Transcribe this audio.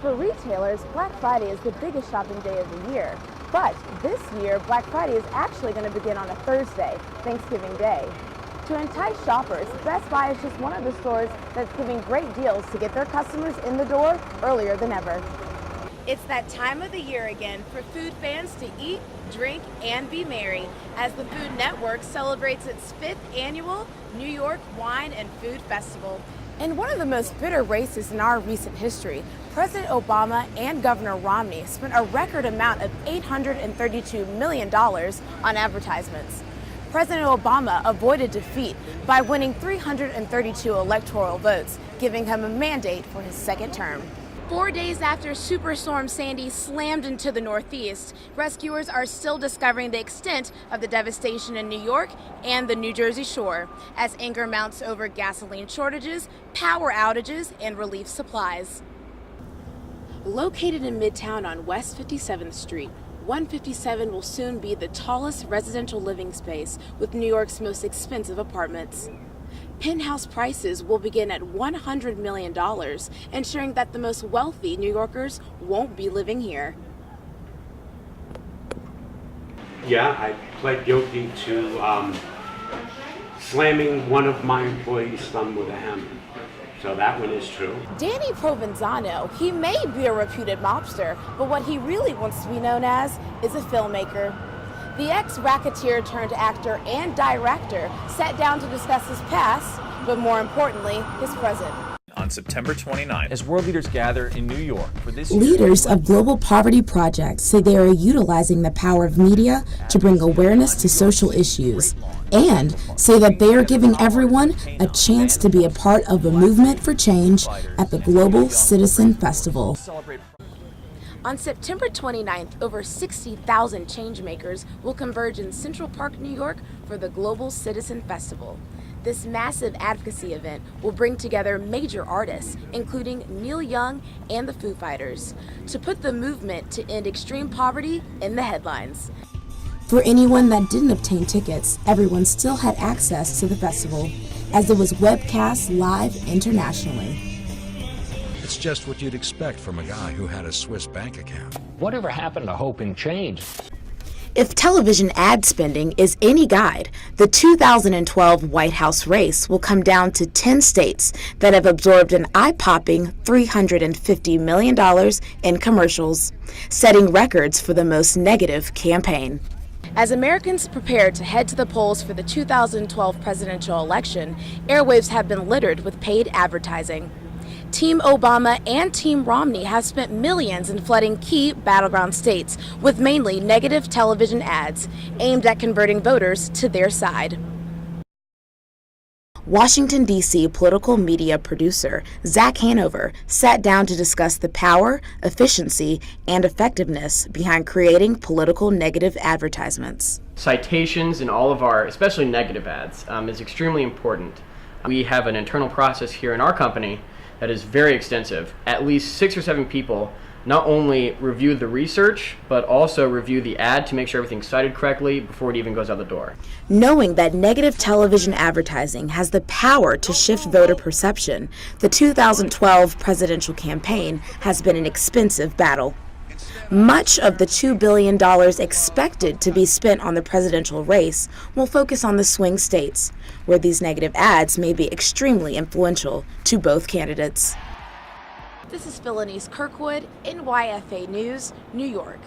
For retailers, Black Friday is the biggest shopping day of the year. But this year, Black Friday is actually going to begin on a Thursday, Thanksgiving Day. To entice shoppers, Best Buy is just one of the stores that's giving great deals to get their customers in the door earlier than ever. It's that time of the year again for food fans to eat, drink, and be merry as the Food Network celebrates its 5th annual New York Wine and Food Festival. In one of the most bitter races in our recent history, President Obama and Governor Romney spent a record amount of $832 million on advertisements. President Obama avoided defeat by winning 332 electoral votes, giving him a mandate for his second term. 4 days after Superstorm Sandy slammed into the Northeast, rescuers are still discovering the extent of the devastation in New York and the New Jersey shore, as anger mounts over gasoline shortages, power outages, and relief supplies. Located in Midtown on West 57th Street, 157 will soon be the tallest residential living space with New York's most expensive apartments. Penthouse prices will begin at $100 million, ensuring that the most wealthy New Yorkers won't be living here. Yeah, I pled guilty to slamming one of my employees' thumb with a hammer. So that one is true. Danny Provenzano, he may be a reputed mobster, but what he really wants to be known as is a filmmaker. The ex-racketeer turned actor and director sat down to discuss his past, but more importantly, his present. On September 29th, as world leaders gather in New York for this Leaders of Global Poverty Project say they are utilizing the power of media to bring awareness to social issues and say that they are giving everyone a chance to be a part of a movement for change at the Global Citizen Festival. On September 29th, over 60,000 changemakers will converge in Central Park, New York for the Global Citizen Festival. This massive advocacy event will bring together major artists, including Neil Young and the Foo Fighters, to put the movement to end extreme poverty in the headlines. For anyone that didn't obtain tickets, everyone still had access to the festival, as it was webcast live internationally. It's just what you'd expect from a guy who had a Swiss bank account. Whatever happened to hope and change? If television ad spending is any guide, the 2012 White House race will come down to 10 states that have absorbed an eye-popping $350 million in commercials, setting records for the most negative campaign. As Americans prepare to head to the polls for the 2012 presidential election, airwaves have been littered with paid advertising. Team Obama and Team Romney have spent millions in flooding key battleground states with mainly negative television ads aimed at converting voters to their side. Washington, D.C. political media producer Zach Hanover sat down to discuss the power, efficiency, and effectiveness behind creating political negative advertisements. Citations in all of our, especially negative ads, is extremely important. We have an internal process here in our company that is very extensive. At least 6 or 7 people not only review the research, but also review the ad to make sure everything's cited correctly before it even goes out the door. Knowing that negative television advertising has the power to shift voter perception, the 2012 presidential campaign has been an expensive battle. Much of the $2 billion expected to be spent on the presidential race will focus on the swing states, where these negative ads may be extremely influential to both candidates. This is Philonise Kirkwood, NYFA News, New York.